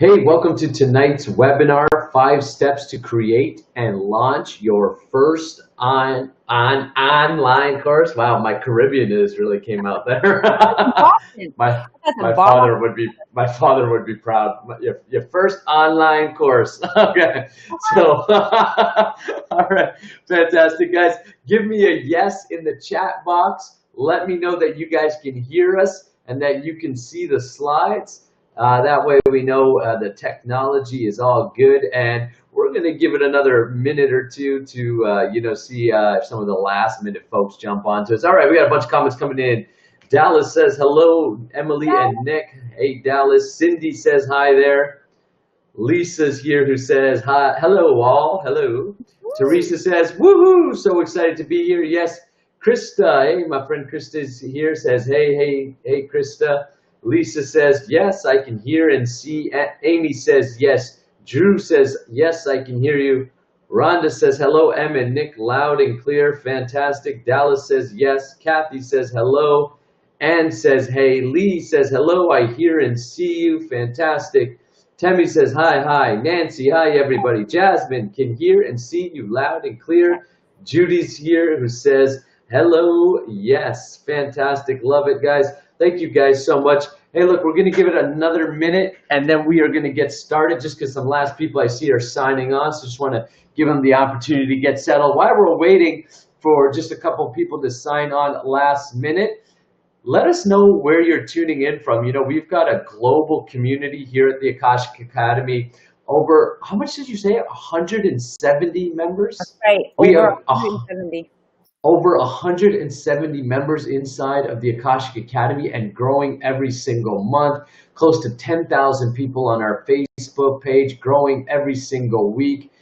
Hey, welcome to tonight's webinar, 5 Steps to Create and Launch Your First Online Course. Wow, my Caribbean-ness really came out there. Boston. my That's a my Boston. father would be proud. Your first online course. Okay. So all right, fantastic guys. Give me a yes in the chat box. Let me know that you guys can hear us and that you can see the slides. That way we know the technology is all good, and we're going to give it another minute or two to see if some of the last minute folks jump onto us. All right, we got a bunch of comments coming in. Dallas says hello, Emily and Nick. Hey Dallas. Cindy says hi there. Lisa's here who says hi, hello all, hello. Teresa says woohoo, so excited to be here. Yes. Krista, hey, my friend Krista's here, says hey Krista. Lisa says, yes, I can hear and see. Amy says, yes. Drew says, yes, I can hear you. Rhonda says, hello, Em and Nick, loud and clear, fantastic. Dallas says, yes. Kathy says, hello. Ann says, hey. Lee says, hello, I hear and see you, fantastic. Tammy says, hi. Nancy, hi, everybody. Jasmine can hear and see you loud and clear. Judy's here who says, hello, yes, fantastic, love it, guys. Thank you guys so much. Hey, look, we're going to give it another minute, and then we are going to get started just because some last people I see are signing on, so just want to give them the opportunity to get settled. While we're waiting for just a couple people to sign on last minute, let us know where you're tuning in from. You know, we've got a global community here at the Akashic Academy. Over, how much did you say, 170 members? That's right, We over have 170. over 170 members inside of the Akashic Academy and growing every single month. Close to 10,000 people on our Facebook page, growing every single week.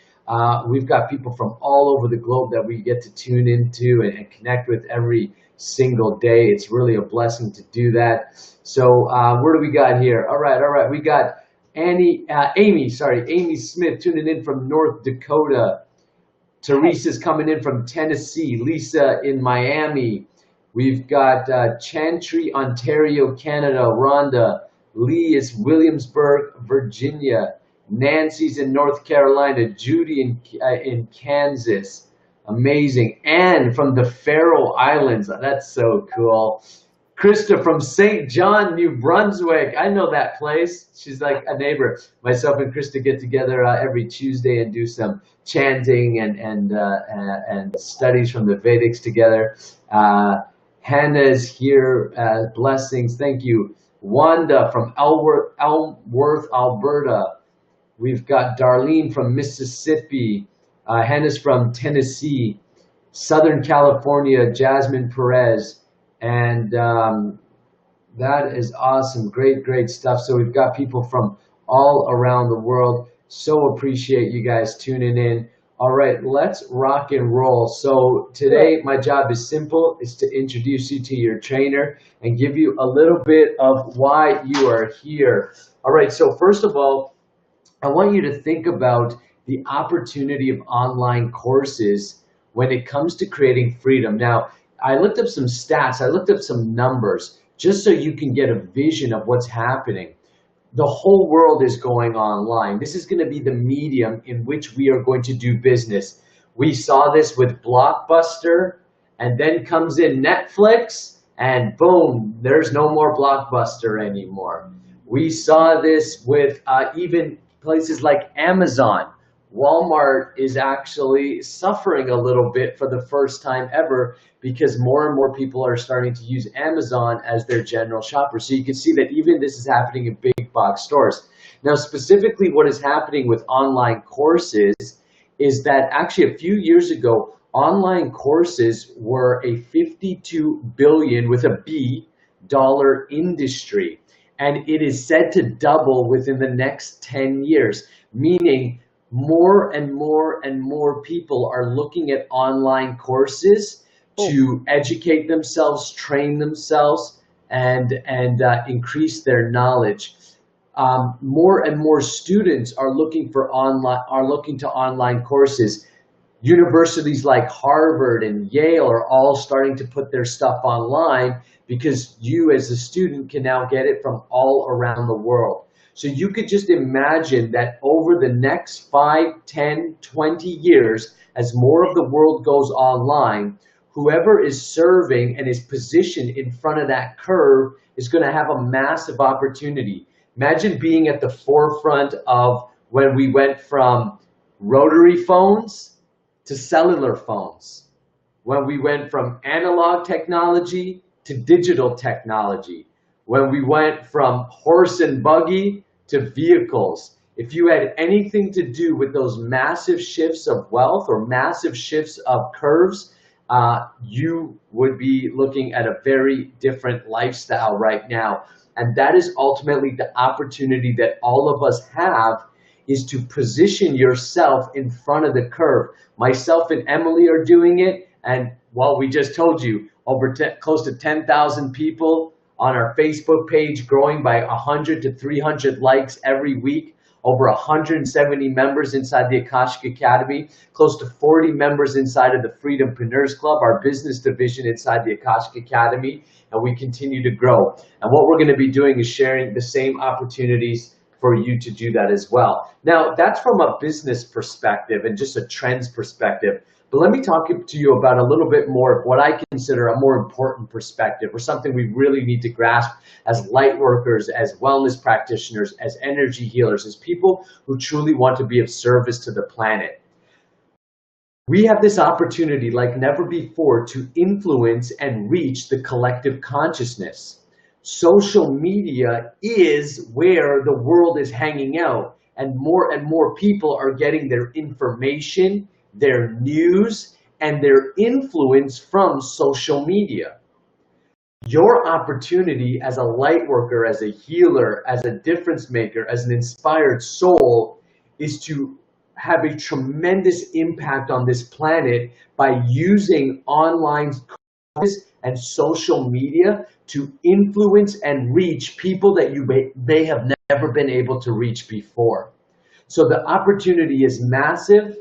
We've got people from all over the globe that we get to tune into and connect with every single day. It's really a blessing to do that. So where do we got here? All right. We got Amy Smith tuning in from North Dakota. Teresa's coming in from Tennessee. Lisa in Miami. We've got Chantry, Ontario, Canada. Rhonda. Lee is Williamsburg, Virginia. Nancy's in North Carolina. Judy in Kansas. Amazing. Anne from the Faroe Islands. That's so cool. Krista from St. John, New Brunswick. I know that place. She's like a neighbor. Myself and Krista get together every Tuesday and do some chanting and studies from the Vedics together. Hannah's here. Blessings. Thank you. Wanda from Elmworth, Alberta. We've got Darlene from Mississippi. Hannah's from Tennessee. Southern California, Jasmine Perez. And that is awesome. Great stuff. So we've got people from all around the world. So appreciate you guys tuning in. All right, let's rock and roll. So today my job is simple. It's to introduce you to your trainer and give you a little bit of why you are here. All right, so first of all, I want you to think about the opportunity of online courses when it comes to creating freedom. Now, I looked up some stats, I looked up some numbers, just so you can get a vision of what's happening. The whole world is going online. This is going to be the medium in which we are going to do business. We saw this with Blockbuster, and then comes in Netflix, and boom, there's no more Blockbuster anymore. We saw this with even places like Amazon. Walmart is actually suffering a little bit for the first time ever because more and more people are starting to use Amazon as their general shopper. So you can see that even this is happening in big box stores. Now, specifically what is happening with online courses is that actually a few years ago, online courses were a $52 billion with a B dollar industry. And it is said to double within the next 10 years, meaning more and more people are looking at online courses to educate themselves, train themselves, and increase their knowledge. More and more students are looking to online courses. Universities like Harvard and Yale are all starting to put their stuff online because you as a student can now get it from all around the world. So you could just imagine that over the next 5, 10, 20 years, as more of the world goes online, whoever is serving and is positioned in front of that curve is going to have a massive opportunity. Imagine being at the forefront of when we went from rotary phones to cellular phones, when we went from analog technology to digital technology, when we went from horse and buggy to vehicles. If you had anything to do with those massive shifts of wealth or massive shifts of curves, you would be looking at a very different lifestyle right now. And that is ultimately the opportunity that all of us have, is to position yourself in front of the curve. Myself and Emily are doing it. And well, we just told you, close to 10,000 people on our Facebook page, growing by 100 to 300 likes every week, over 170 members inside the Akashic Academy, close to 40 members inside of the Freedompreneurs Club, our business division inside the Akashic Academy, and we continue to grow. And what we're going to be doing is sharing the same opportunities for you to do that as well. Now, that's from a business perspective and just a trends perspective. But let me talk to you about a little bit more of what I consider a more important perspective, or something we really need to grasp as light workers, as wellness practitioners, as energy healers, as people who truly want to be of service to the planet. We have this opportunity like never before to influence and reach the collective consciousness. Social media is where the world is hanging out, and more people are getting their information, their news, and their influence from social media. Your opportunity as a light worker, as a healer, as a difference maker, as an inspired soul, is to have a tremendous impact on this planet by using online courses and social media to influence and reach people that you may have never been able to reach before. So the opportunity is massive,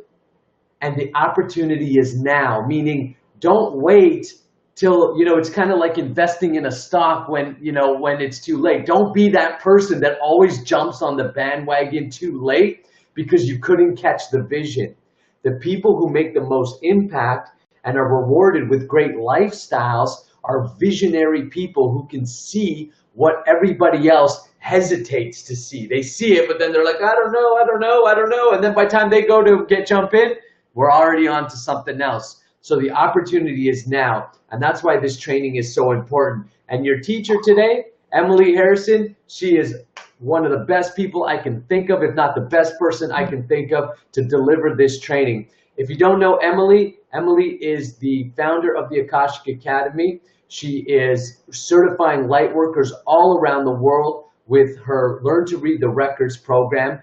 and the opportunity is now, meaning don't wait till, it's kind of like investing in a stock when it's too late. Don't be that person that always jumps on the bandwagon too late because you couldn't catch the vision. The people who make the most impact and are rewarded with great lifestyles are visionary people who can see what everybody else hesitates to see. They see it, but then they're like, I don't know. And then by the time they go to jump in, we're already on to something else. So the opportunity is now. And that's why this training is so important. And your teacher today, Emily Harrison, she is one of the best people I can think of, if not the best person I can think of to deliver this training. If you don't know Emily, Emily is the founder of the Akashic Academy. She is certifying light workers all around the world with her Learn to Read the Records program,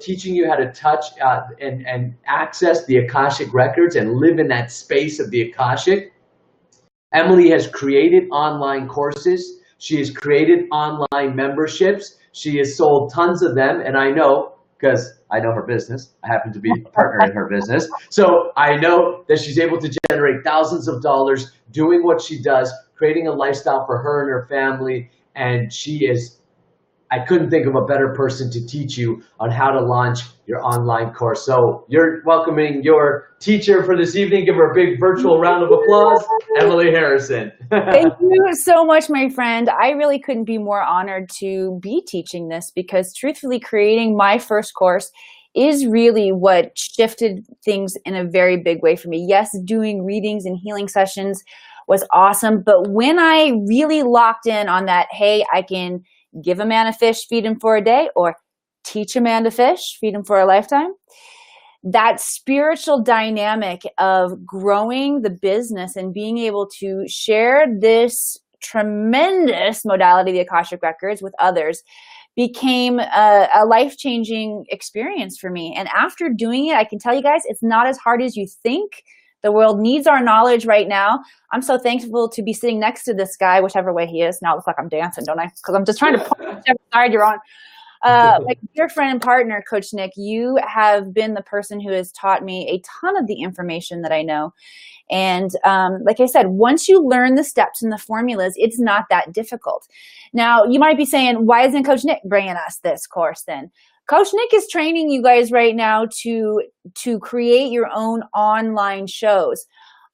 teaching you how to touch and access the Akashic Records and live in that space of the Akashic. Emily has created online courses. She has created online memberships. She has sold tons of them, and I know, because I know her business. I happen to be a partner in her business. So I know that she's able to generate thousands of dollars doing what she does, creating a lifestyle for her and her family, and I couldn't think of a better person to teach you on how to launch your online course. So you're welcoming your teacher for this evening. Give her a big virtual round of applause, Emily Harrison. Thank you so much, my friend. I really couldn't be more honored to be teaching this, because truthfully, creating my first course is really what shifted things in a very big way for me. Yes, doing readings and healing sessions was awesome. But when I really locked in on that, hey, I can give a man a fish, feed him for a day, or teach a man to fish, feed him for a lifetime, that spiritual dynamic of growing the business and being able to share this tremendous modality, the Akashic Records, with others became a life-changing experience for me. And after doing it, I can tell you guys, it's not as hard as you think. The world needs our knowledge right now. I'm so thankful to be sitting next to this guy, whichever way he is. Now it looks like I'm dancing, don't I? Because I'm just trying to point whichever side you're on. My dear friend and partner, Coach Nick, you have been the person who has taught me a ton of the information that I know. And like I said, once you learn the steps and the formulas, it's not that difficult. Now, you might be saying, why isn't Coach Nick bringing us this course then? Coach Nick is training you guys right now to create your own online shows.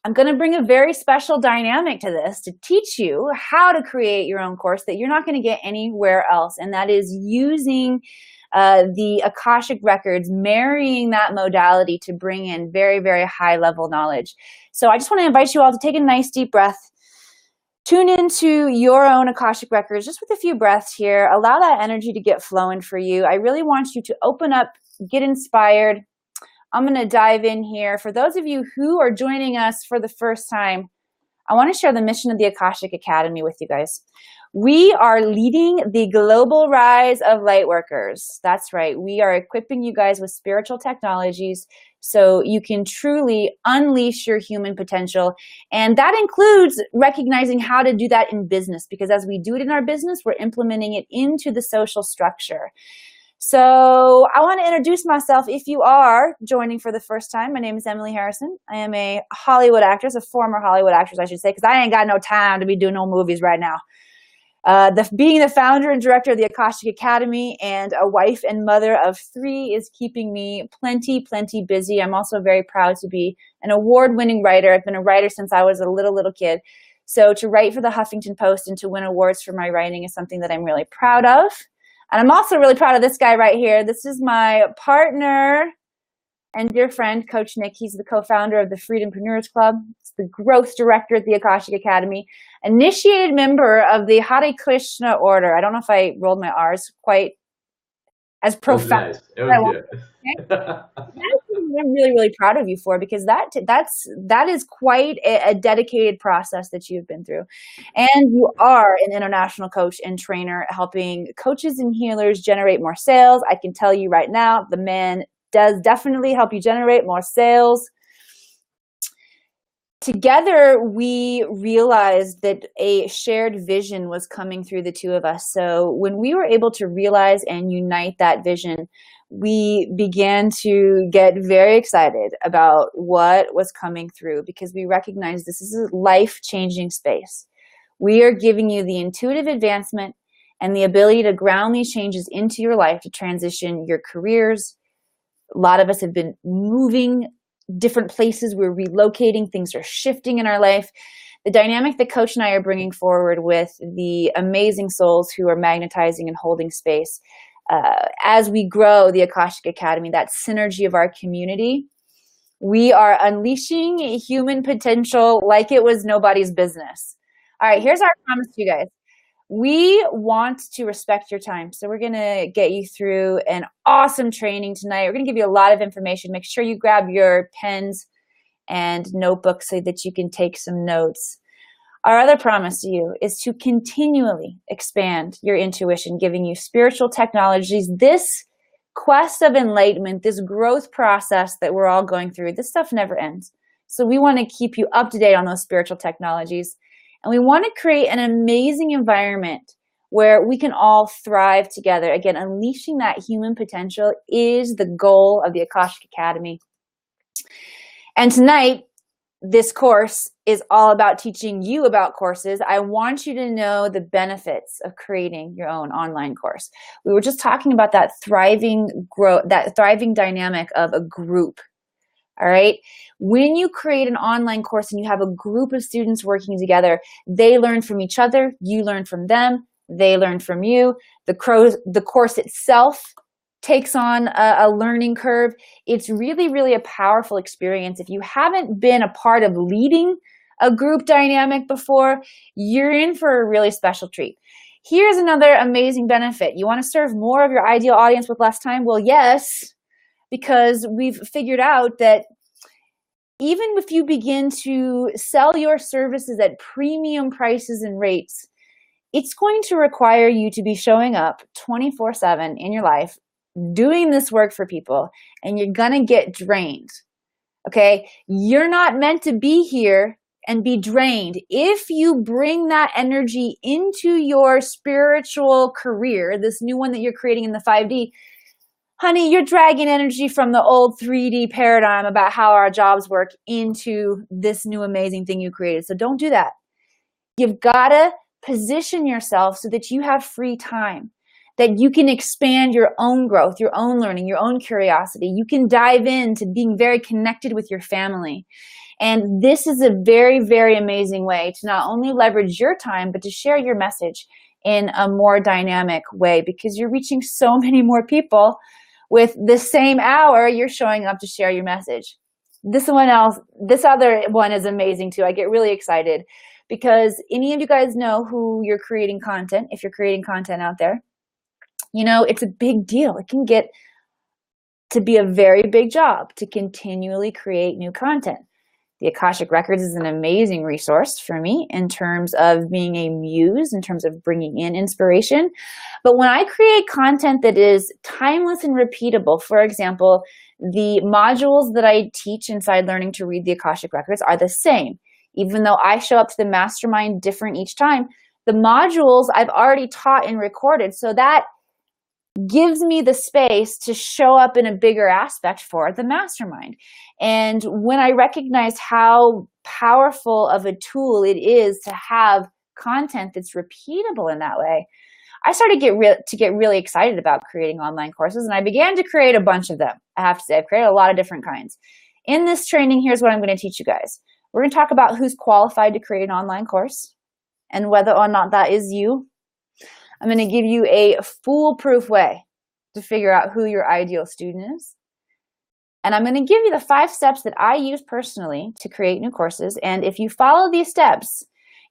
I'm going to bring a very special dynamic to this to teach you how to create your own course that you're not going to get anywhere else. And that is using the Akashic records, marrying that modality to bring in very, very high level knowledge. So I just want to invite you all to take a nice deep breath. Tune into your own Akashic records just with a few breaths here. Allow that energy to get flowing for you. I really want you to open up, get inspired. I'm going to dive in here. For those of you who are joining us for the first time, I want to share the mission of the Akashic Academy with you guys. We are leading the global rise of lightworkers. That's right. We are equipping you guys with spiritual technologies so you can truly unleash your human potential. And that includes recognizing how to do that in business, because as we do it in our business, we're implementing it into the social structure. So I want to introduce myself if you are joining for the first time. My name is Emily Harrison. I am a Hollywood actress, a former Hollywood actress, I should say, because I ain't got no time to be doing no movies right now. Being the founder and director of the Akashic Academy and a wife and mother of 3 is keeping me plenty busy. I'm also very proud to be an award-winning writer. I've been a writer since I was a little kid. So to write for the Huffington Post and to win awards for my writing is something that I'm really proud of. And I'm also really proud of this guy right here. This is my partner and dear friend, Coach Nick. He's the co-founder of the Freedompreneurs Club. He's the growth director at the Akashic Academy, initiated member of the Hare Krishna Order. I don't know if I rolled my R's quite as profound. That was nice. I'm really proud of you for, because that is quite a dedicated process that you've been through. And you are an international coach and trainer helping coaches and healers generate more sales. I can tell you right now, the man does definitely help you generate more sales. Together, we realized that a shared vision was coming through the two of us. So when we were able to realize and unite that vision, we began to get very excited about what was coming through, because we recognized this is a life-changing space. We are giving you the intuitive advancement and the ability to ground these changes into your life to transition your careers. A lot of us have been moving different places. We're relocating. Things are shifting in our life. The dynamic that Coach and I are bringing forward with the amazing souls who are magnetizing and holding space as we grow the Akashic Academy, that synergy of our community, we are unleashing human potential like it was nobody's business. All right, here's our promise to you guys. We want to respect your time. So we're going to get you through an awesome training tonight. We're going to give you a lot of information. Make sure you grab your pens and notebooks so that you can take some notes. Our other promise to you is to continually expand your intuition, giving you spiritual technologies. This quest of enlightenment, this growth process that we're all going through, this stuff never ends. So we want to keep you up to date on those spiritual technologies. And we want to create an amazing environment where we can all thrive together. Again, unleashing that human potential is the goal of the Akashic Academy. And tonight, this course is all about teaching you about courses. I want you to know the benefits of creating your own online course. We were just talking about that thriving growth, that thriving dynamic of a group. All right. When you create an online course and you have a group of students working together, they learn from each other, you learn from them, they learn from you. The course itself takes on a learning curve. It's really a powerful experience. If you haven't been a part of leading a group dynamic before, you're in for a really special treat. Here's another amazing benefit. You want to serve more of your ideal audience with less time? Well, yes, because we've figured out that even if you begin to sell your services at premium prices and rates, it's going to require you to be showing up 24/7 in your life, doing this work for people, and you're going to get drained. Okay? You're not meant to be here and be drained. If you bring that energy into your spiritual career, this new one that you're creating in the 5D, honey, you're dragging energy from the old 3D paradigm about how our jobs work into this new amazing thing you created. So don't do that. You've got to position yourself so that you have free time, that you can expand your own growth, your own learning, your own curiosity. You can dive into being very connected with your family. And this is a very, very amazing way to not only leverage your time, but to share your message in a more dynamic way, because you're reaching so many more people with the same hour you're showing up to share your message. This other one is amazing too. I get really excited because any of you guys know who you're creating content, if you're creating content out there, you know, it's a big deal. It can get to be a very big job to continually create new content. The Akashic Records is an amazing resource for me in terms of being a muse, in terms of bringing in inspiration. But when I create content that is timeless and repeatable, for example, the modules that I teach inside Learning to Read the Akashic Records are the same. Even though I show up to the mastermind different each time, the modules I've already taught and recorded, so that gives me the space to show up in a bigger aspect for the mastermind. And when I recognize how powerful of a tool it is to have content that's repeatable in that way, I started to get really excited about creating online courses, and I began to create a bunch of them. I have to say, I've created a lot of different kinds. In this training, here's what I'm going to teach you guys. We're going to talk about who's qualified to create an online course and whether or not that is you. I'm going to give you a foolproof way to figure out who your ideal student is. And I'm going to give you the 5 steps that I use personally to create new courses. And if you follow these steps,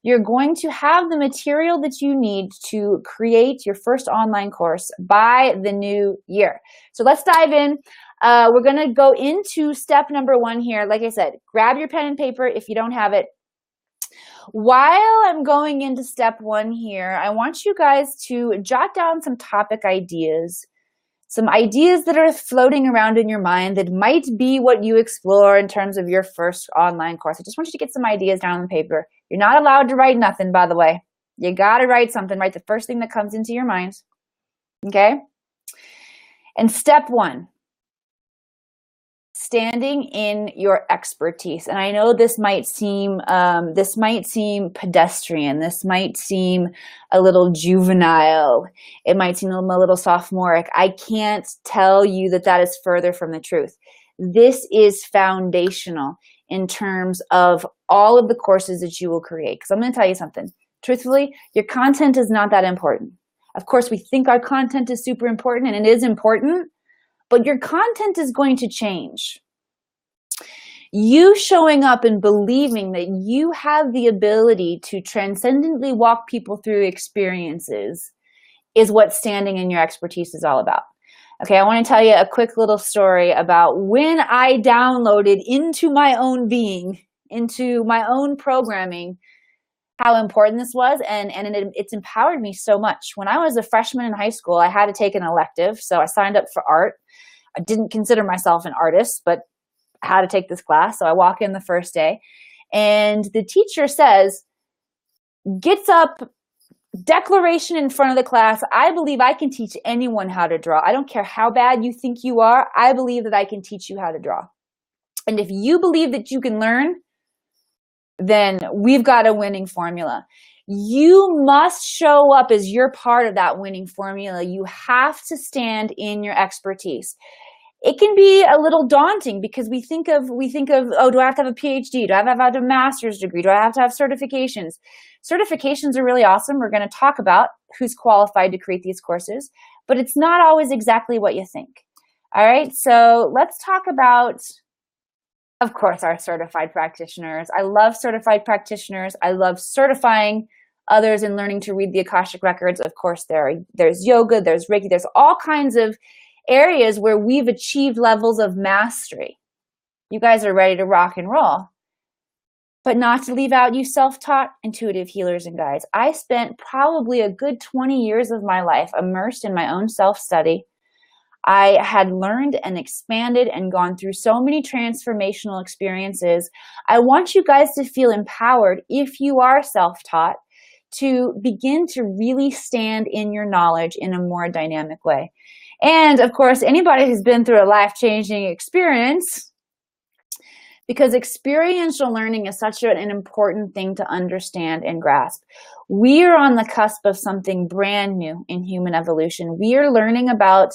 you're going to have the material that you need to create your first online course by the new year. So let's dive in. We're going to go into step number 1 here. Like I said, grab your pen and paper if you don't have it. While I'm going into step 1 here, I want you guys to jot down some topic ideas, some ideas that are floating around in your mind that might be what you explore in terms of your first online course. I just want you to get some ideas down on the paper. You're not allowed to write nothing, by the way. You got to write something. Write the first thing that comes into your mind. Okay? And step 1. Standing in your expertise. And I know this might seem pedestrian. This might seem a little juvenile. It might seem a little sophomoric. I can't tell you that that is further from the truth. This is foundational in terms of all of the courses that you will create. Because I'm going to tell you something. Truthfully, your content is not that important. Of course, we think our content is super important, and it is important. But your content is going to change. You showing up and believing that you have the ability to transcendently walk people through experiences is what standing in your expertise is all about. Okay, I want to tell you a quick little story about when I downloaded into my own being, into my own programming, how important this was, and it's empowered me so much. When I was a freshman in high school, I had to take an elective, so I signed up for art. I didn't consider myself an artist, but I had to take this class, so I walk in the first day, and the teacher says, gets up, declaration in front of the class, I believe I can teach anyone how to draw. I don't care how bad you think you are, I believe that I can teach you how to draw. And if you believe that you can learn, then we've got a winning formula. You must show up as you're part of that winning formula. You have to stand in your expertise. It can be a little daunting because we think of, oh, do I have to have a PhD? Do I have to have a master's degree? Do I have to have certifications? Certifications are really awesome. We're going to talk about who's qualified to create these courses, but it's not always exactly what you think. All right, so let's talk about, of course, our certified practitioners. I love certified practitioners. I love certifying others in learning to read the Akashic Records. Of course, there's yoga, there's Reiki, there's all kinds of areas where we've achieved levels of mastery. You guys are ready to rock and roll. But not to leave out you self-taught intuitive healers and guides. I spent probably a good 20 years of my life immersed in my own self-study. I had learned and expanded and gone through so many transformational experiences. I want you guys to feel empowered, if you are self-taught, to begin to really stand in your knowledge in a more dynamic way. And of course, anybody who's been through a life-changing experience, because experiential learning is such an important thing to understand and grasp. We are on the cusp of something brand new in human evolution. We are learning about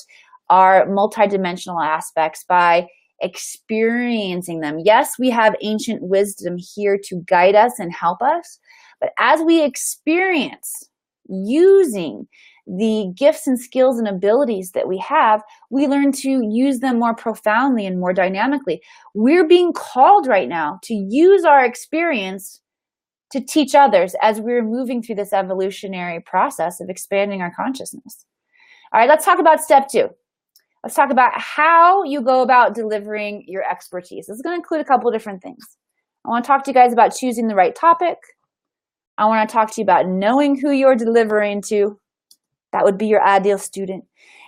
our multidimensional aspects by experiencing them. Yes, we have ancient wisdom here to guide us and help us, but as we experience using the gifts and skills and abilities that we have, we learn to use them more profoundly and more dynamically. We're being called right now to use our experience to teach others as we're moving through this evolutionary process of expanding our consciousness. All right, let's talk about step 2. Let's talk about how you go about delivering your expertise. This is going to include a couple of different things. I want to talk to you guys about choosing the right topic. I want to talk to you about knowing who you're delivering to. That would be your ideal student.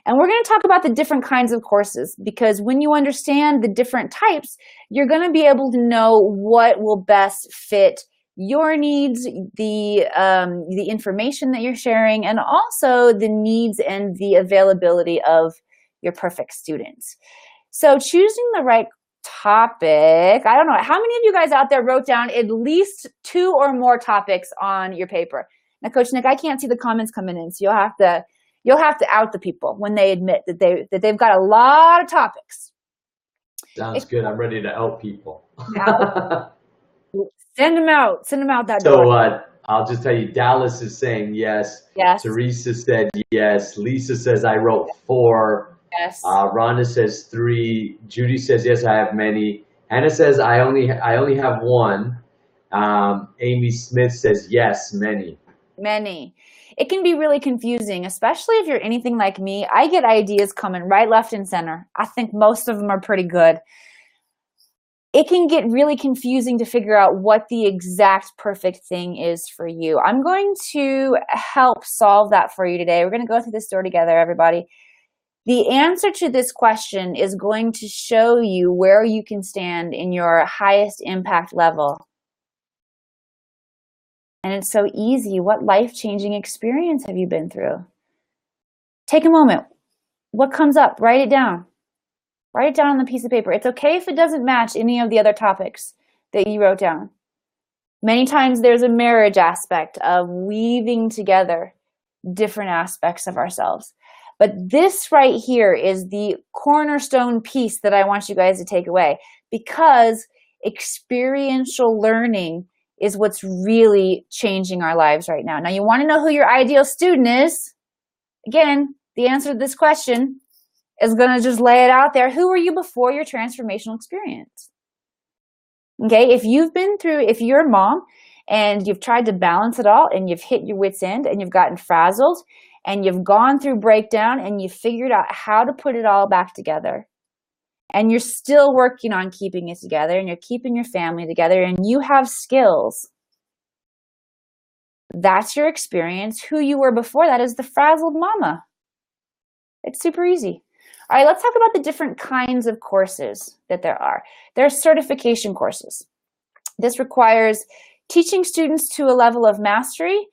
And we're going to talk about the different kinds of courses, because when you understand the different types, you're going to be able to know what will best fit your needs, the information that you're sharing, and also the needs and the availability of your perfect students. So choosing the right topic, I don't know, how many of you guys out there wrote down at least 2 or more topics on your paper? Now, Coach Nick, I can't see the comments coming in, so you'll have to out the people when they admit that they've got a lot of topics. Sounds good. I'm ready to out people. Send them out. Send them out that door. So I'll just tell you, Dallas is saying yes. Yes. Teresa said yes. Lisa says I wrote 4. Yes. Rhonda says 3. Judy says yes, I have many. Hannah says I only have 1. Amy Smith says yes, many. Many. It can be really confusing, especially if you're anything like me. I get ideas coming right, left, and center. I think most of them are pretty good. It can get really confusing to figure out what the exact perfect thing is for you. I'm going to help solve that for you today. We're going to go through this door together, everybody. The answer to this question is going to show you where you can stand in your highest impact level. And it's so easy. What life-changing experience have you been through? Take a moment. What comes up? Write it down. Write it down on the piece of paper. It's okay if it doesn't match any of the other topics that you wrote down. Many times there's a marriage aspect of weaving together different aspects of ourselves. But this right here is the cornerstone piece that I want you guys to take away, because experiential learning is what's really changing our lives right now. Now, you want to know who your ideal student is? Again, the answer to this question is going to just lay it out there. Who were you before your transformational experience? Okay, if you're a mom and you've tried to balance it all and you've hit your wit's end and you've gotten frazzled and you've gone through breakdown and you've figured out how to put it all back together, and you're still working on keeping it together, and you're keeping your family together, and you have skills, that's your experience. Who you were before that is the frazzled mama. It's super easy. All right, let's talk about the different kinds of courses that there are. There are certification courses. This requires teaching students to a level of mastery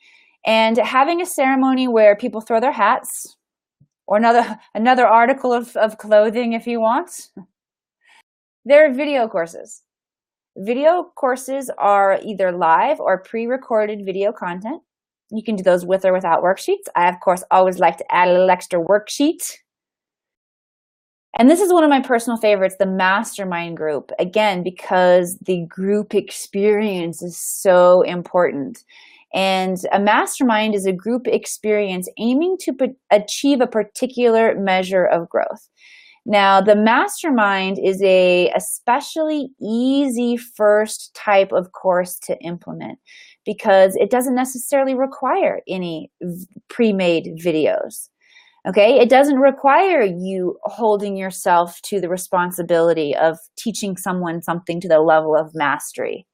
and having a ceremony where people throw their hats, or another article of clothing if you want. There are video courses. Video courses are either live or pre-recorded video content. You can do those with or without worksheets. I, of course, always like to add a little extra worksheet. And this is one of my personal favorites, the mastermind group. Again, because the group experience is so important. And a mastermind is a group experience aiming to achieve a particular measure of growth. Now, the mastermind is a especially easy first type of course to implement, because it doesn't necessarily require any pre-made videos. Okay, it doesn't require you holding yourself to the responsibility of teaching someone something to the level of mastery.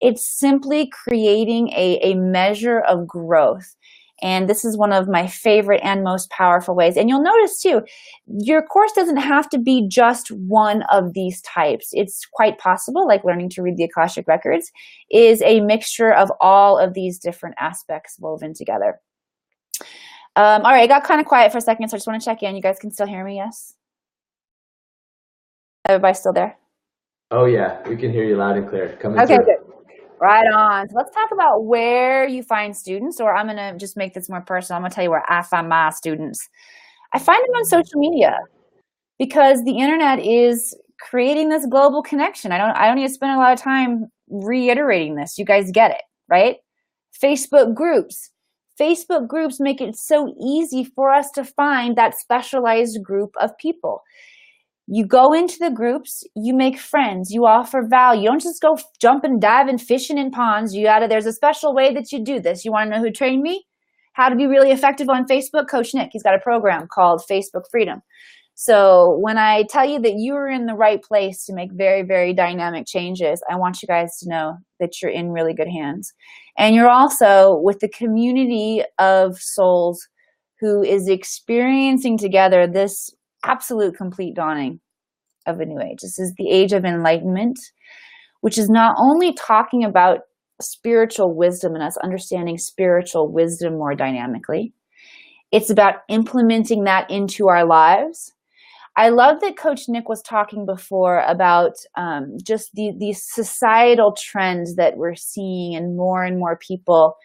It's simply creating a measure of growth. And this is one of my favorite and most powerful ways. And you'll notice too, your course doesn't have to be just one of these types. It's quite possible, like learning to read the Akashic Records is a mixture of all of these different aspects woven together. All right, I got kind of quiet for a second, so I just want to check in. You guys can still hear me, yes? Everybody still there? Oh yeah, we can hear you loud and clear. Coming Okay, through. good. Right on. So let's talk about where you find students, or I'm going to just make this more personal. I'm going to tell you where I find my students. I find them on social media because the internet is creating this global connection. I don't need to spend a lot of time reiterating this. You guys get it, right? Facebook groups. Facebook groups make it so easy for us to find that specialized group of people. You go into the groups, you make friends, you offer value. You don't just go jumping, diving, fishing in ponds. There's a special way that you do this. You want to know who trained me? How to be really effective on Facebook? Coach Nick. He's got a program called Facebook Freedom. So when I tell you that you are in the right place to make very, very dynamic changes, I want you guys to know that you're in really good hands. And you're also with the community of souls who is experiencing together this absolute complete dawning of a new age. This is the age of enlightenment, which is not only talking about spiritual wisdom and us understanding spiritual wisdom more dynamically, it's about implementing that into our lives. I love that Coach Nick was talking before about just these societal trends that we're seeing and more people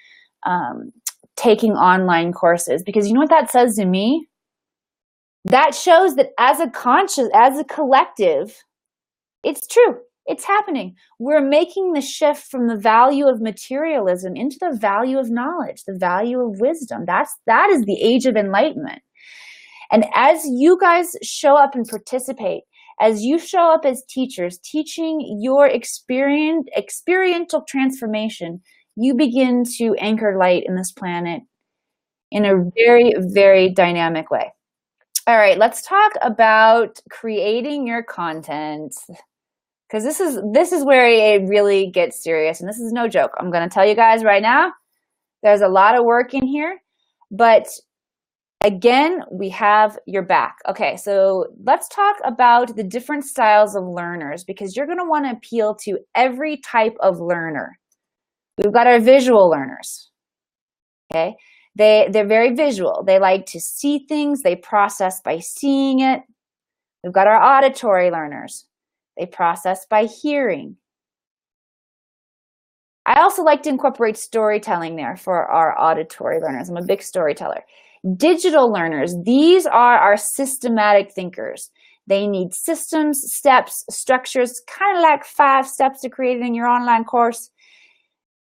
taking online courses, because you know what that says to me? That shows that as a collective, it's true. It's happening. We're making the shift from the value of materialism into the value of knowledge, the value of wisdom. That is the age of enlightenment. And as you guys show up and participate, as you show up as teachers, teaching your experiential transformation, you begin to anchor light in this planet in a very, very dynamic way. All right, let's talk about creating your content, because this is where it really gets serious, and this is no joke. I'm going to tell you guys right now, there's a lot of work in here, but again, we have your back. Okay, so let's talk about the different styles of learners, because you're going to want to appeal to every type of learner. We've got our visual learners, okay? They're very visual. They like to see things. They process by seeing it. We've got our auditory learners. They process by hearing. I also like to incorporate storytelling there for our auditory learners. I'm a big storyteller. Digital learners, these are our systematic thinkers. They need systems, steps, structures, kind of like 5 steps to creating your online course.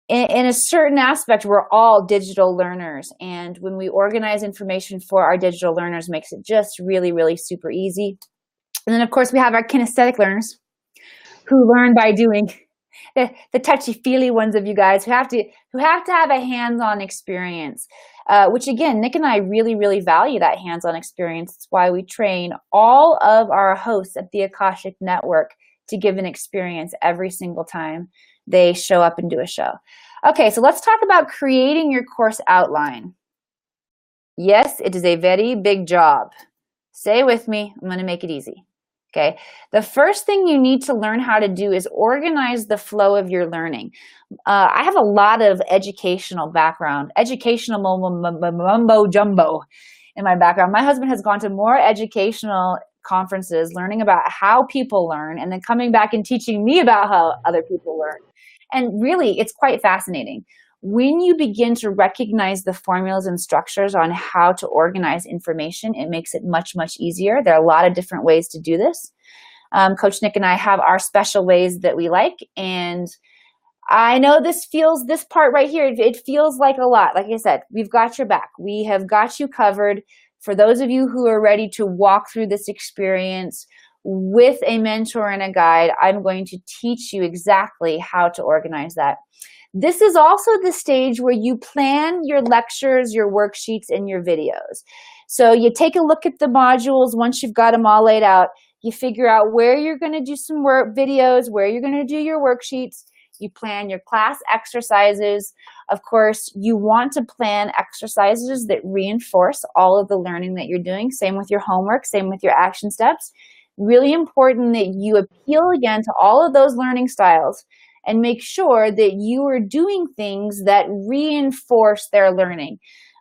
In a certain aspect, we're all digital learners. And when we organize information for our digital learners, makes it just really, really super easy. And then, of course, we have our kinesthetic learners who learn by doing. The touchy-feely ones of you guys who have to have a hands-on experience, which, again, Nick and I really, really value that hands-on experience. It's why we train all of our hosts at the Akashic Network to give an experience every single time they show up and do a show. Okay, so let's talk about creating your course outline. Yes, it is a very big job. Stay with me. I'm going to make it easy. Okay, the first thing you need to learn how to do is organize the flow of your learning. I have a lot of educational background, educational mumbo jumbo in my background. My husband has gone to more educational conferences learning about how people learn and then coming back and teaching me about how other people learn. And really, it's quite fascinating. When you begin to recognize the formulas and structures on how to organize information, it makes it much, much easier. There are a lot of different ways to do this. Coach Nick and I have our special ways that we like. And I know this part right here, it feels like a lot. Like I said, we've got your back. We have got you covered. For those of you who are ready to walk through this experience with a mentor and a guide, I'm going to teach you exactly how to organize that. This is also the stage where you plan your lectures, your worksheets, and your videos. So you take a look at the modules once you've got them all laid out. You figure out where you're going to do some work videos, where you're going to do your worksheets. You plan your class exercises. Of course, you want to plan exercises that reinforce all of the learning that you're doing. Same with your homework, same with your action steps. Really important that you appeal again to all of those learning styles and make sure that you are doing things that reinforce their learning.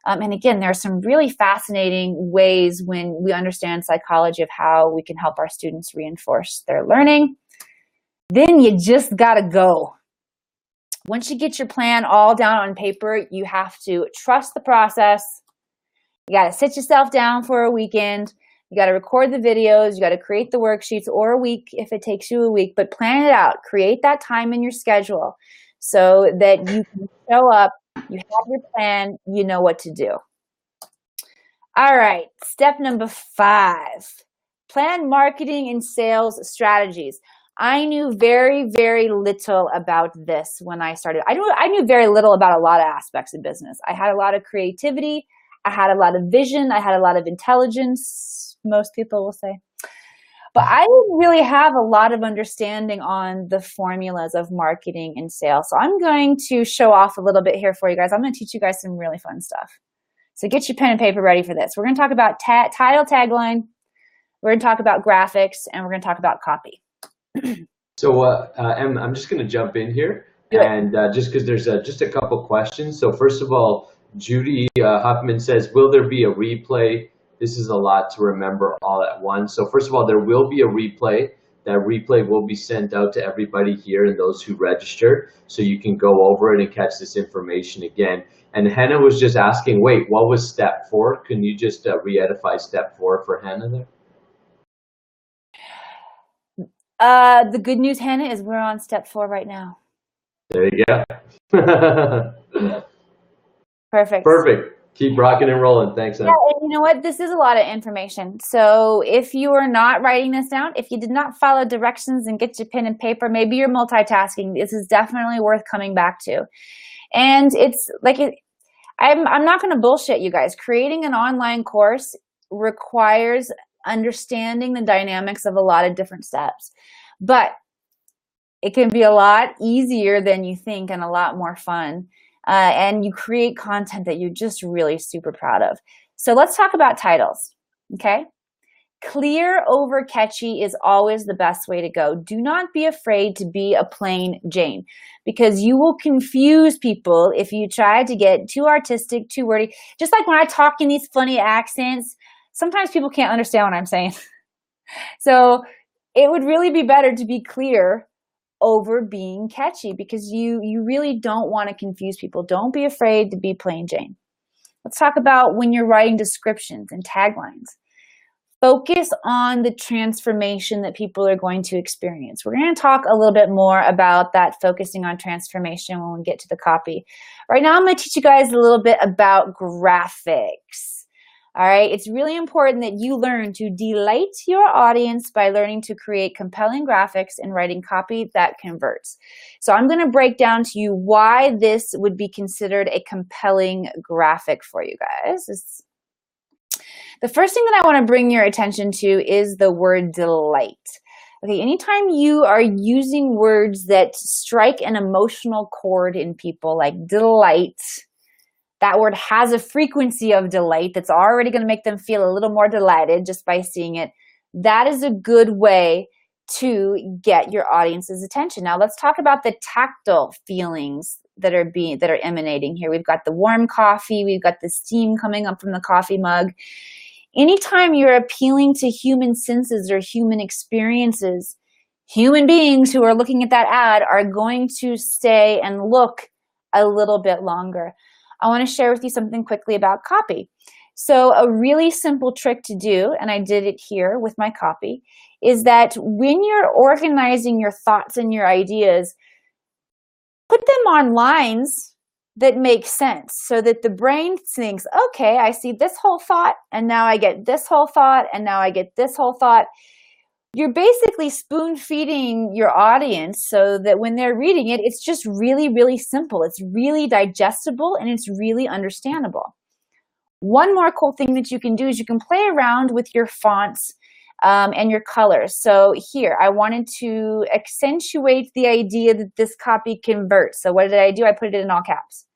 And again, there are some really fascinating ways when we understand psychology of how we can help our students reinforce their learning. Then you just got to go. Once you get your plan all down on paper, you have to trust the process. You got to sit yourself down for a weekend. You got to record the videos. You got to create the worksheets, or a week if it takes you a week, but plan it out. Create that time in your schedule so that you can show up. You have your plan, you know what to do. All right, step number 5, plan marketing and sales strategies. I knew very, very little about this when I started. I knew very little about a lot of aspects of business. I had a lot of creativity. I had a lot of vision. I had a lot of intelligence, most people will say. But I didn't really have a lot of understanding on the formulas of marketing and sales. So I'm going to show off a little bit here for you guys. I'm going to teach you guys some really fun stuff. So get your pen and paper ready for this. We're going to talk about title, tagline. We're going to talk about graphics, and we're going to talk about copy. So Em, I'm just going to jump in here, and just because there's just a couple questions. So first of all, Judy Huffman says, will there be a replay? This is a lot to remember all at once. So first of all, there will be a replay. That replay will be sent out to everybody here and those who register, so you can go over it and catch this information again. And Hannah was just asking, wait, what was step 4? Can you just re-edify step 4 for Hannah there? The good news, Hannah, is we're on step 4 right now. There you go. Perfect. Perfect. Keep rocking and rolling. Thanks, Em. Yeah, and you know what? This is a lot of information. So if you are not writing this down, if you did not follow directions and get your pen and paper, maybe you're multitasking. This is definitely worth coming back to. And it's like, I'm not going to bullshit you guys. Creating an online course requires understanding the dynamics of a lot of different steps. But it can be a lot easier than you think and a lot more fun. And you create content that you're just really super proud of. So let's talk about titles, okay? Clear over catchy is always the best way to go. Do not be afraid to be a plain Jane, because you will confuse people if you try to get too artistic, too wordy. Just like when I talk in these funny accents, sometimes people can't understand what I'm saying. So it would really be better to be clear over being catchy, because you really don't want to confuse people. Don't be afraid to be plain Jane. Let's talk about when you're writing descriptions and taglines. Focus on the transformation that people are going to experience. We're going to talk a little bit more about that, focusing on transformation, when we get to the copy. Right now, I'm going to teach you guys a little bit about graphics. All right, it's really important that you learn to delight your audience by learning to create compelling graphics and writing copy that converts. So I'm going to break down to you why this would be considered a compelling graphic for you guys. The first thing that I want to bring your attention to is the word delight. Okay, anytime you are using words that strike an emotional chord in people, like delight, that word has a frequency of delight that's already going to make them feel a little more delighted just by seeing it. That is a good way to get your audience's attention. Now let's talk about the tactile feelings that are emanating here. We've got the warm coffee, we've got the steam coming up from the coffee mug. Anytime you're appealing to human senses or human experiences, human beings who are looking at that ad are going to stay and look a little bit longer. I want to share with you something quickly about copy. So a really simple trick to do, and I did it here with my copy, is that when you're organizing your thoughts and your ideas, put them on lines that make sense so that the brain thinks, okay, I see this whole thought, and now I get this whole thought, and now I get this whole thought. You're basically spoon feeding your audience so that when they're reading it, it's just really, really simple. It's really digestible and it's really understandable. One more cool thing that you can do is you can play around with your fonts and your colors. So here, I wanted to accentuate the idea that this copy converts. So what did I do? I put it in all caps.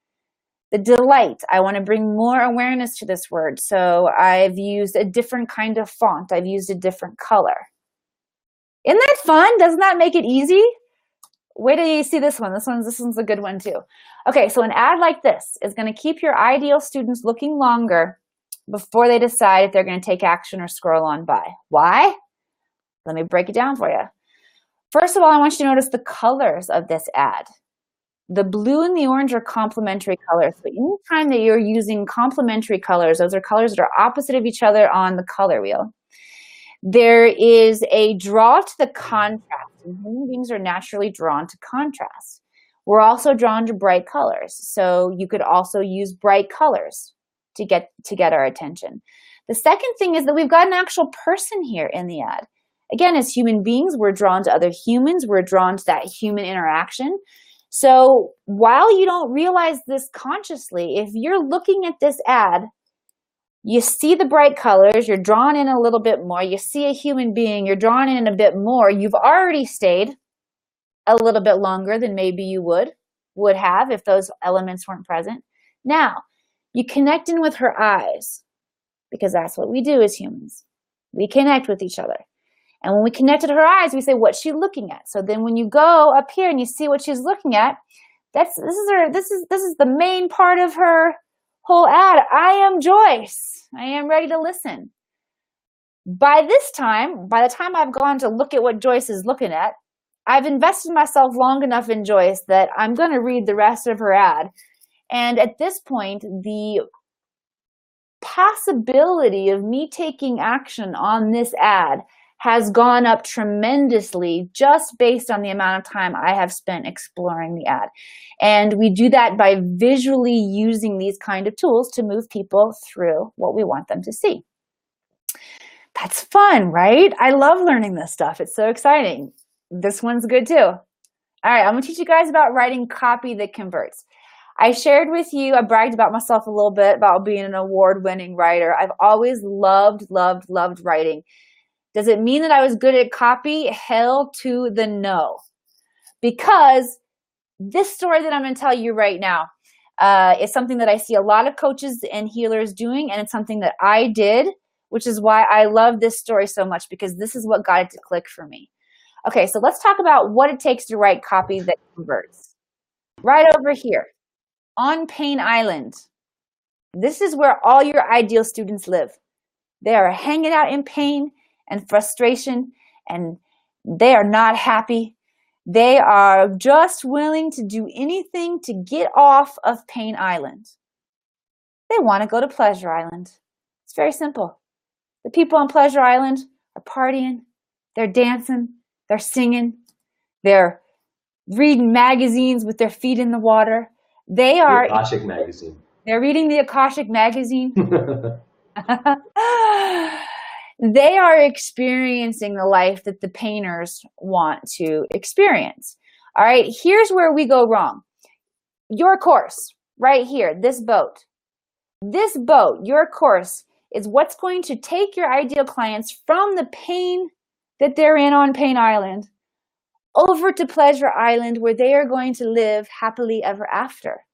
The delight, I want to bring more awareness to this word. So I've used a different kind of font. I've used a different color. Isn't that fun? Doesn't that make it easy? Wait till you see this one. This one's a good one too. Okay, so an ad like this is going to keep your ideal students looking longer before they decide if they're going to take action or scroll on by. Why? Let me break it down for you. First of all, I want you to notice the colors of this ad. The blue and the orange are complementary colors. So anytime that you're using complementary colors, those are colors that are opposite of each other on the color wheel. There is a draw to the contrast. Human beings are naturally drawn to contrast. We're also drawn to bright colors. So you could also use bright colors to get our attention. The second thing is that we've got an actual person here in the ad. Again, as human beings, we're drawn to other humans. We're drawn to that human interaction. So while you don't realize this consciously, if you're looking at this ad, you see the bright colors, you're drawn in a little bit more, you see a human being, you're drawn in a bit more, you've already stayed a little bit longer than maybe you would have if those elements weren't present. Now, you connect in with her eyes, because that's what we do as humans. We connect with each other. And when we connect to her eyes, we say, what's she looking at? So then when you go up here and you see what she's looking at, this is the main part of her whole ad. I am Joyce. I am ready to listen. By the time I've gone to look at what Joyce is looking at, I've invested myself long enough in Joyce that I'm going to read the rest of her ad. And at this point, the possibility of me taking action on this ad has gone up tremendously just based on the amount of time I have spent exploring the ad. And we do that by visually using these kind of tools to move people through what we want them to see. That's fun, right? I love learning this stuff. It's so exciting. This one's good too. All right, I'm gonna teach you guys about writing copy that converts. I shared with you, I bragged about myself a little bit about being an award-winning writer. I've always loved writing. Does it mean that I was good at copy? Hell to the no. Because this story that I'm going to tell you right now is something that I see a lot of coaches and healers doing, and it's something that I did, which is why I love this story so much, because this is what got it to click for me. Okay, so let's talk about what it takes to write copy that converts. Right over here on Pain Island. This is where all your ideal students live. They are hanging out in pain and frustration, and they are not happy. They are just willing to do anything to get off of Pain Island. They want to go to Pleasure Island. It's very simple. The people on Pleasure Island are partying, they're dancing, they're singing, they're reading magazines with their feet in the water. They are the Akashic magazine. They're reading the Akashic magazine. They are experiencing the life that the painters want to experience. All right, here's where we go wrong. Your course, right here, this boat, your course is what's going to take your ideal clients from the pain that they're in on Pain Island over to Pleasure Island, where they are going to live happily ever after.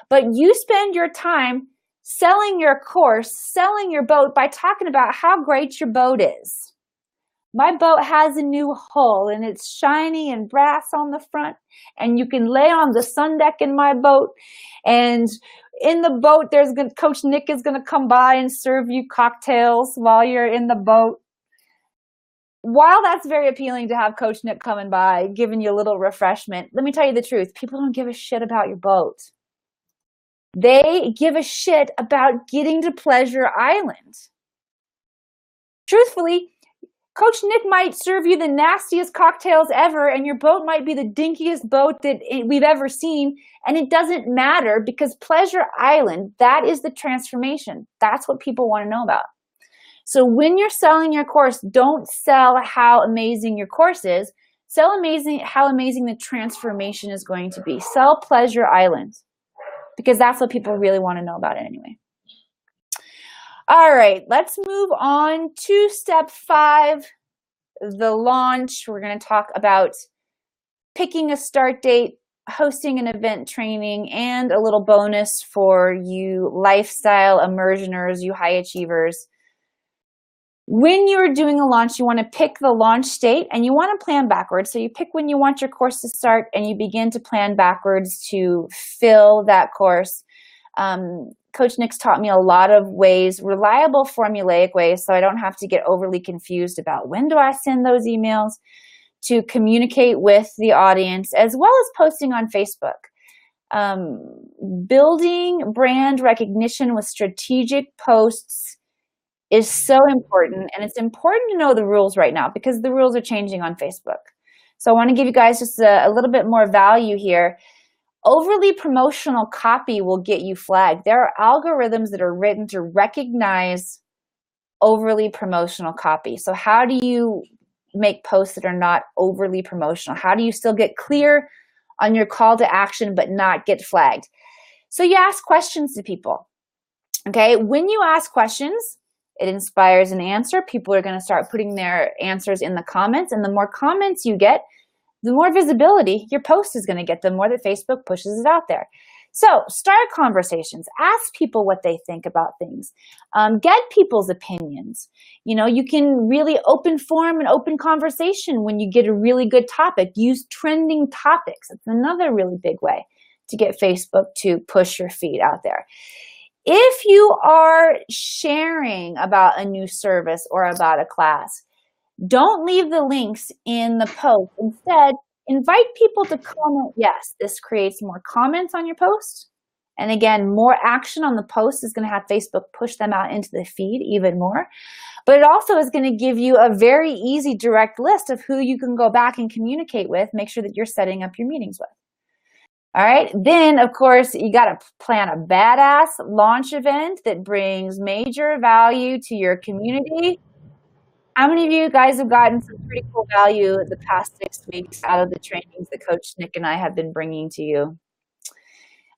But you spend your time selling your course, selling your boat by talking about how great your boat is. My boat has a new hull and it's shiny and brass on the front, and you can lay on the sun deck in my boat, and in the boat Coach Nick is going to come by and serve you cocktails while you're in the boat. While that's very appealing to have Coach Nick coming by, giving you a little refreshment, let me tell you the truth. People don't give a shit about your boat. They give a shit about getting to Pleasure Island. Truthfully, Coach Nick might serve you the nastiest cocktails ever, and your boat might be the dinkiest boat that we've ever seen, and it doesn't matter, because Pleasure Island, that is the transformation. That's what people want to know about. So when you're selling your course, don't sell how amazing your course is. Sell how amazing the transformation is going to be. Sell Pleasure Island, because that's what people really want to know about it anyway. All right, let's move on to step 5, the launch. We're going to talk about picking a start date, hosting an event training, and a little bonus for you lifestyle immersioners, you high achievers. When you're doing a launch, you want to pick the launch date and you want to plan backwards. So you pick when you want your course to start and you begin to plan backwards to fill that course. Coach Nick's taught me a lot of ways, reliable formulaic ways, so I don't have to get overly confused about when do I send those emails, to communicate with the audience, as well as posting on Facebook. Building brand recognition with strategic posts is so important, and it's important to know the rules right now because the rules are changing on Facebook. So I want to give you guys just a little bit more value here. Overly promotional copy will get you flagged. There are algorithms that are written to recognize overly promotional copy. So how do you make posts that are not overly promotional? How do you still get clear on your call to action but not get flagged? So you ask questions to people. Okay, when you ask questions, it inspires an answer. People are going to start putting their answers in the comments, and the more comments you get, the more visibility your post is going to get, the more that Facebook pushes it out there. So start conversations, ask people what they think about things, get people's opinions. You know, you can really open forum and open conversation when you get a really good topic. Use trending topics. It's another really big way to get Facebook to push your feed out there. If you are sharing about a new service or about a class, don't leave the links in the post. Instead, invite people to comment yes. This creates more comments on your post. And again, more action on the post is going to have Facebook push them out into the feed even more. But it also is going to give you a very easy direct list of who you can go back and communicate with. Make sure that you're setting up your meetings with. All right. Then, of course, you got to plan a badass launch event that brings major value to your community. How many of you guys have gotten some pretty cool value the past 6 weeks out of the trainings that Coach Nick and I have been bringing to you?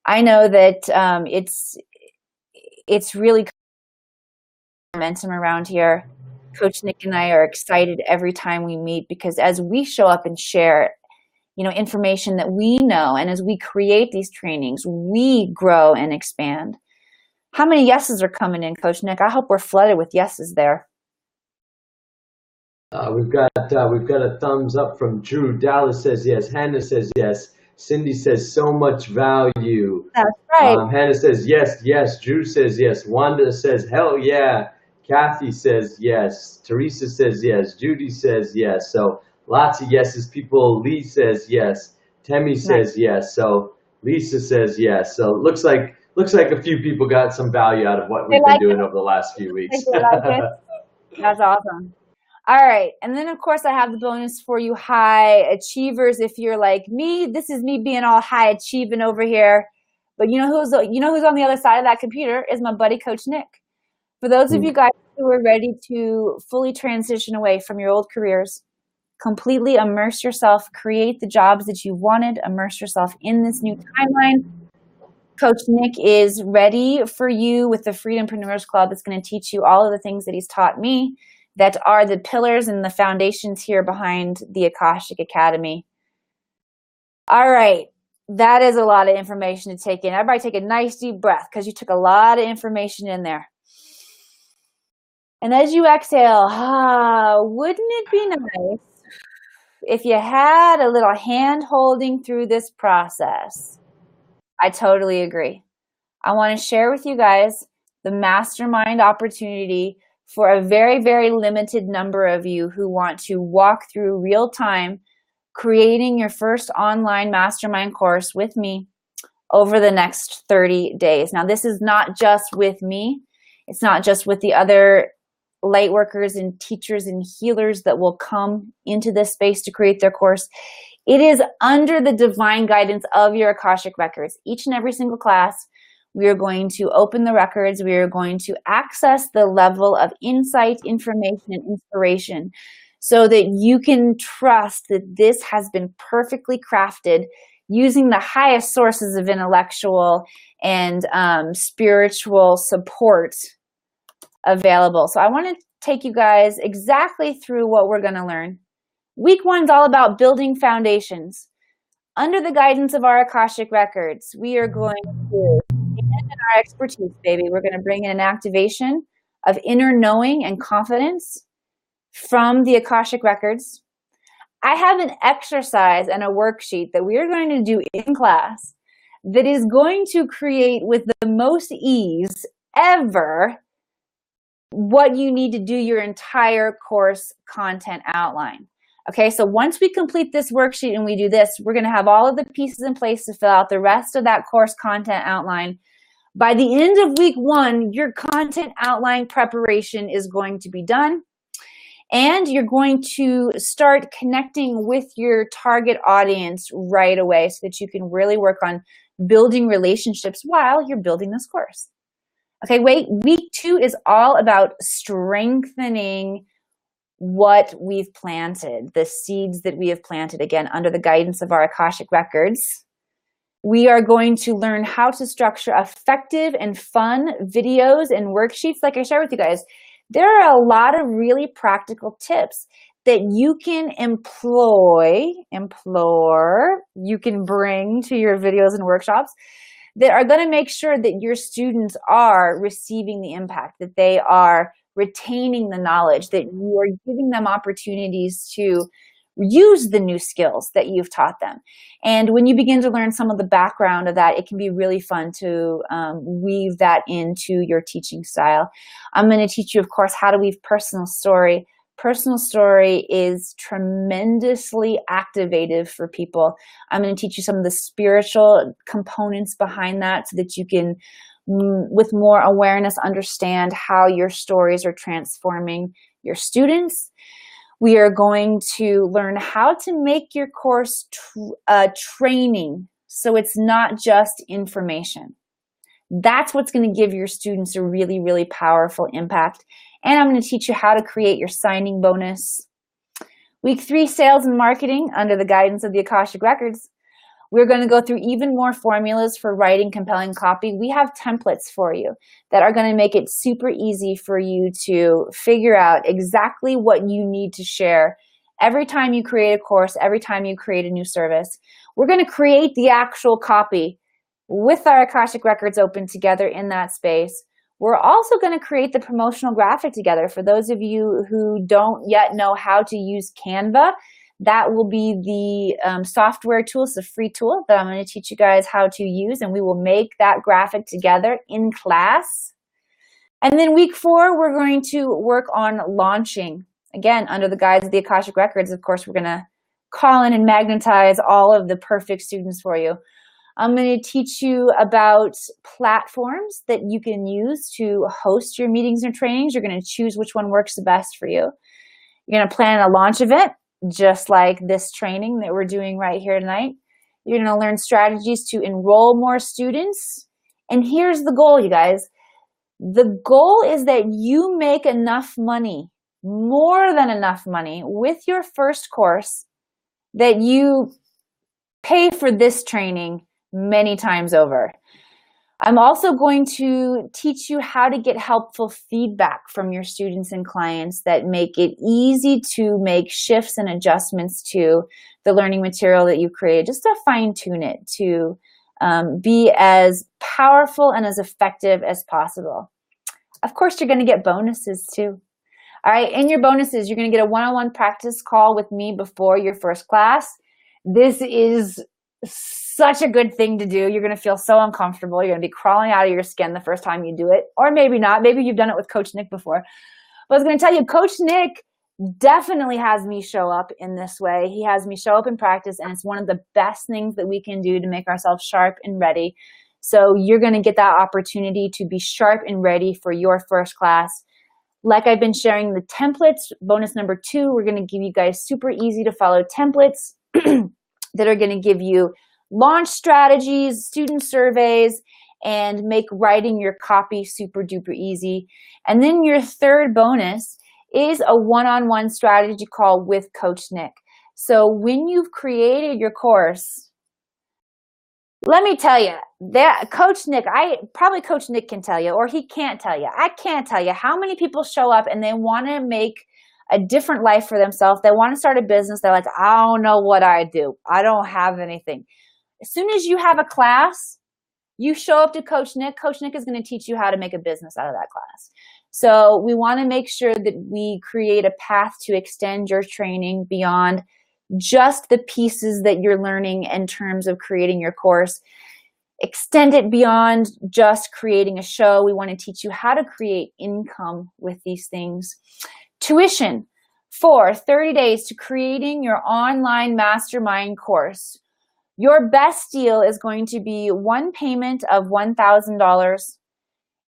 I know that it's really momentum around here. Coach Nick and I are excited every time we meet because as we show up and share, you know, information that we know, and as we create these trainings, we grow and expand. How many yeses are coming in, Coach Nick? I hope we're flooded with yeses there. We've got a thumbs up from Drew. Dallas says yes. Hannah says yes. Cindy says so much value. That's right. Hannah says yes, yes. Drew says yes. Wanda says hell yeah. Kathy says yes. Teresa says yes. Judy says yes. So lots of yeses. People. Lee says yes. Temi says yes. So Lisa says yes. So looks like a few people got some value out of what we've been doing over the last few weeks. That's awesome. All right, and then of course I have the bonus for you high achievers. If you're like me, this is me being all high achieving over here. But you know who's on the other side of that computer is my buddy Coach Nick. For those of you guys who are ready to fully transition away from your old careers, completely immerse yourself, create the jobs that you wanted, immerse yourself in this new timeline. Coach Nick is ready for you with the Freedompreneurs Club. It's going to teach you all of the things that he's taught me that are the pillars and the foundations here behind the Akashic Academy. All right, that is a lot of information to take in. Everybody take a nice deep breath because you took a lot of information in there. And as you exhale, wouldn't it be nice if you had a little hand holding through this process? I totally agree. I want to share with you guys the mastermind opportunity for a very, very limited number of you who want to walk through real time creating your first online mastermind course with me over the next 30 days. Now, this is not just with me. It's not just with the other light workers and teachers and healers that will come into this space to create their course. It is under the divine guidance of your Akashic records. Each and every single class, we are going to open the records. We are going to access the level of insight, information, and inspiration so that you can trust that this has been perfectly crafted using the highest sources of intellectual and spiritual support available. So I want to take you guys exactly through what we're going to learn. Week 1 is all about building foundations. Under the guidance of our Akashic records, we are going to expand in our expertise, baby. We're going to bring in an activation of inner knowing and confidence from the Akashic records. I have an exercise and a worksheet that we are going to do in class that is going to create with the most ease ever what you need to do your entire course content outline. Okay, so once we complete this worksheet and we do this, we're going to have all of the pieces in place to fill out the rest of that course content outline. By the end of week 1, your content outline preparation is going to be done. And you're going to start connecting with your target audience right away so that you can really work on building relationships while you're building this course. Okay, week 2 is all about strengthening what we've planted, the seeds that we have planted, again, under the guidance of our Akashic records. We are going to learn how to structure effective and fun videos and worksheets like I shared with you guys. There are a lot of really practical tips that you can you can bring to your videos and workshops that are going to make sure that your students are receiving the impact, that they are retaining the knowledge, that you are giving them opportunities to use the new skills that you've taught them. And when you begin to learn some of the background of that, it can be really fun to weave that into your teaching style. I'm going to teach you, of course, how to weave personal story. Personal story is tremendously activative for people. I'm going to teach you some of the spiritual components behind that so that you can, with more awareness, understand how your stories are transforming your students. We are going to learn how to make your course training so it's not just information. That's what's going to give your students a really, really powerful impact. And I'm going to teach you how to create your signing bonus. Week 3, sales and marketing under the guidance of the Akashic records. We're going to go through even more formulas for writing compelling copy. We have templates for you that are going to make it super easy for you to figure out exactly what you need to share every time you create a course, every time you create a new service. We're going to create the actual copy with our Akashic records open together in that space. We're also going to create the promotional graphic together. For those of you who don't yet know how to use Canva, that will be the software tool. It's a free tool that I'm going to teach you guys how to use, and we will make that graphic together in class. And then week 4, we're going to work on launching. Again, under the guise of the Akashic records, of course, we're going to call in and magnetize all of the perfect students for you. I'm going to teach you about platforms that you can use to host your meetings and trainings. You're going to choose which one works the best for you. You're going to plan a launch event, just like this training that we're doing right here tonight. You're going to learn strategies to enroll more students. And here's the goal, you guys. The goal is that you make enough money, more than enough money, with your first course that you pay for this training many times over. I'm also going to teach you how to get helpful feedback from your students and clients that make it easy to make shifts and adjustments to the learning material that you created, just to fine tune it to be as powerful and as effective as possible. Of course, you're going to get bonuses too. All right, in your bonuses, you're going to get a one-on-one practice call with me before your first class. This is such a good thing to do. You're going to feel so uncomfortable. You're going to be crawling out of your skin the first time you do it, or maybe not. Maybe you've done it with Coach Nick before. But I was going to tell you, Coach Nick definitely has me show up in this way. He has me show up in practice, and it's one of the best things that we can do to make ourselves sharp and ready. So you're going to get that opportunity to be sharp and ready for your first class. Like I've been sharing the templates, bonus number 2, we're going to give you guys super easy to follow templates that are going to give you launch strategies, student surveys, and make writing your copy super duper easy. And then your third bonus is a one-on-one strategy call with Coach Nick. So when you've created your course, Let me tell you, that Coach Nick, Coach Nick can tell you, or he can't tell you. I can't tell you how many people show up and they want to make a different life for themselves. They want to start a business. They're like, I don't know what I do. I don't have anything. As soon as you have a class, you show up to Coach Nick. Coach Nick is going to teach you how to make a business out of that class. So we want to make sure that we create a path to extend your training beyond just the pieces that you're learning in terms of creating your course. Extend it beyond just creating a show. We want to teach you how to create income with these things. Tuition for 30 days to creating your online mastermind course. Your best deal is going to be one payment of $1,000.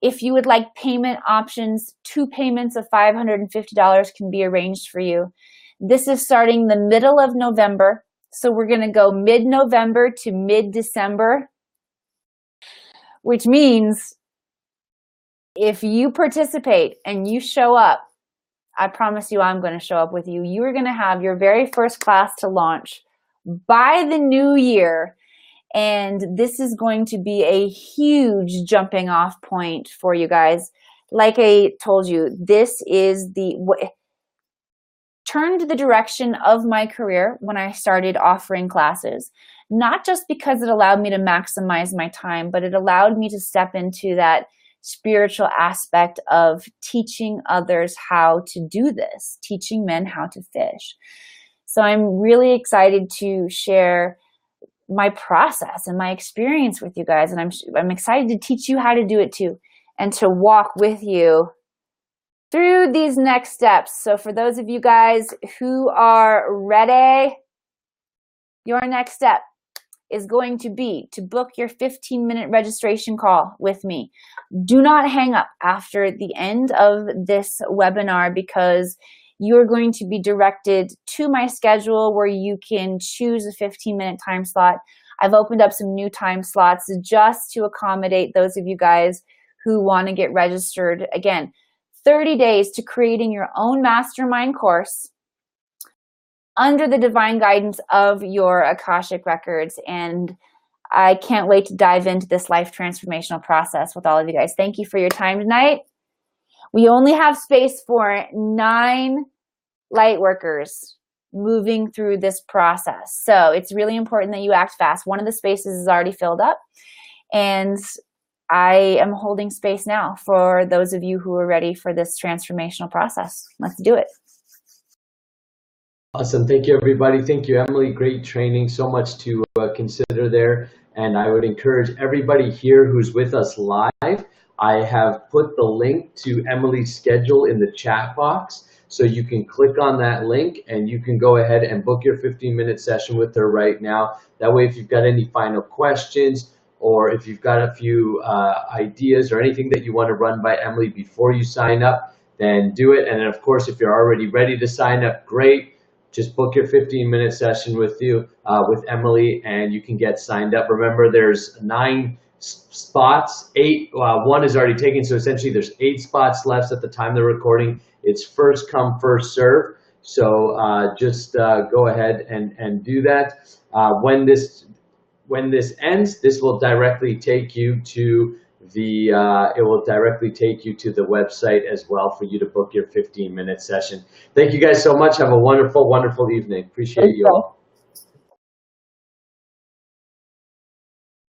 If you would like payment options, 2 payments of $550 can be arranged for you. This is starting the middle of November. So we're going to go mid-November to mid-December, which means if you participate and you show up, I promise you I'm going to show up with you. You are going to have your very first class to launch by the new year. And this is going to be a huge jumping off point for you guys. Like I told you, this is turned the direction of my career when I started offering classes. Not just because it allowed me to maximize my time, but it allowed me to step into that spiritual aspect of teaching others how to do this, teaching men how to fish. So I'm really excited to share my process and my experience with you guys. And I'm excited to teach you how to do it too, and to walk with you through these next steps. So for those of you guys who are ready, your next step is going to be to book your 15-minute registration call with me. Do not hang up after the end of this webinar, because you're going to be directed to my schedule where you can choose a 15-minute time slot. I've opened up some new time slots just to accommodate those of you guys who want to get registered. Again, 30 days to creating your own mastermind course under the divine guidance of your Akashic records. And I can't wait to dive into this life transformational process with all of you guys. Thank you for your time tonight. We only have space for 9 light workers moving through this process. So it's really important that you act fast. One of the spaces is already filled up, and I am holding space now for those of you who are ready for this transformational process. Let's do it. Awesome. Thank you, everybody. Thank you, Emily. Great training. So much to consider there. And I would encourage everybody here who's with us live. I have put the link to Emily's schedule in the chat box. So you can click on that link and you can go ahead and book your 15-minute session with her right now. That way, if you've got any final questions, or if you've got a few ideas or anything that you want to run by Emily before you sign up, then do it. And then, of course, if you're already ready to sign up, great. Just book your 15-minute session with Emily, and you can get signed up. Remember, there's 9 spots. 8, 1 is already taken, so essentially there's 8 spots left at the time of the recording. It's first come, first serve. So just go ahead and do that. When this ends, this will directly take you to the website as well for you to book your 15-minute session. Thank you guys so much. Have a wonderful, wonderful evening. Appreciate you all.